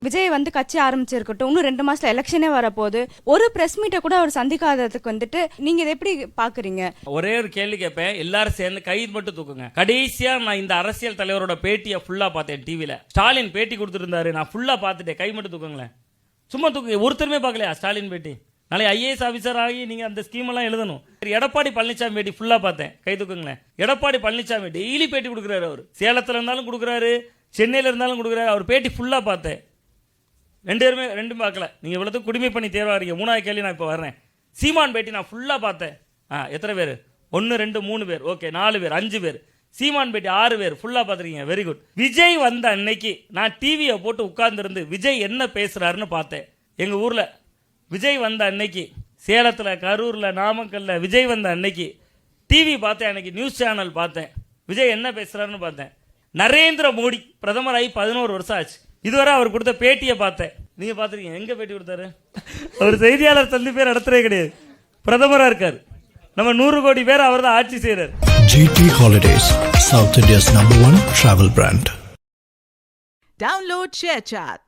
விஜய் வந்து கட்சி ஆரம்பிச்சிருக்கட்டும், இன்னும் 2 மாசத்துல எலெக்ஷனே வரப்போகுது. ஒரு பிரஸ் மீட்டை கூட அவர் சந்திக்காததுக்கு வந்துட்டு நீங்க இதை எப்படி பாக்குறீங்க? ஒரே ஒரு கேள்வி கேட்பேன், எல்லாரும் சேர்ந்து கை மட்டும் தூக்குங்க. கடைசியா நான் இந்த அரசியல் தலைவரோட பேட்டியை ஃபுல்லா பார்த்தேன் டிவில. ஸ்டாலின் பேட்டி கொடுத்துருந்தாரு, நான் ஃபுல்லா பார்த்துட்டேன். கை மட்டும் தூக்குங்களேன், சும்மா தூக்குங்க. ஒருத்தருமே பார்க்கலையா ஸ்டாலின் பேட்டி? நாளை ஐஏஎஸ் ஆஃபீஸர் ஆகி நீங்க அந்த ஸ்கீம் எல்லாம் எழுதணும். எடப்பாடி பழனிசாமி பேட்டி ஃபுல்லா பார்த்தேன், கை தூக்குங்களேன். எடப்பாடி பழனிசாமி டெய்லி பேட்டி கொடுக்குறாரு. அவர் சேலத்துல இருந்தாலும் கொடுக்குறாரு, சென்னையில இருந்தாலும் கொடுக்குறாரு. அவர் பேட்டி ஃபுல்லா பார்த்தேன். ரெண்டும் பார்க்கல. நீங்கள் இவ்வளோத்துக்கு குடிமை பண்ணி தேர்வாகிறீங்க. 3வது கேள்வி நான் இப்போ வர்றேன். சீமான் பேட்டி நான் ஃபுல்லாக பார்த்தேன். எத்தனை பேர்? 1 2 3 பேர், ஓகே 4 பேர் 5 பேர். சீமான் பேட்டி 6 பேர் ஃபுல்லாக பார்த்துருக்கீங்க, வெரி குட். விஜய் வந்த அன்னைக்கு நான் டிவியை போட்டு உட்கார்ந்துருந்து விஜய் என்ன பேசுகிறாருன்னு பார்த்தேன். எங்கள் ஊரில் விஜய் வந்த அன்னைக்கு, சேலத்தில், கரூரில், நாமக்கல்லில் விஜய் வந்த அன்னைக்கு டிவி பார்த்தேன். அன்னைக்கு நியூஸ் சேனல் பார்த்தேன். விஜய் என்ன பேசுகிறாருன்னு பார்த்தேன். நரேந்திர மோடி பிரதமராகி 11 வருஷம் ஆச்சு. இதுவரை அவர் கொடுத்த பேட்டியை பார்த்தேன். நீங்க பாத்துருக்கீங்க, எங்க பேட்டி கொடுத்தாரு? அவர் செய்தியாளர் சந்திப்பே நடத்துறே கிடையாது, பிரதமரா இருக்காரு. நம்ம 100 கோடி பேர் அவர் தான் ஆட்சி செய்யறாரு. GT Holidays, South India's #1 travel brand. Download ShareChat.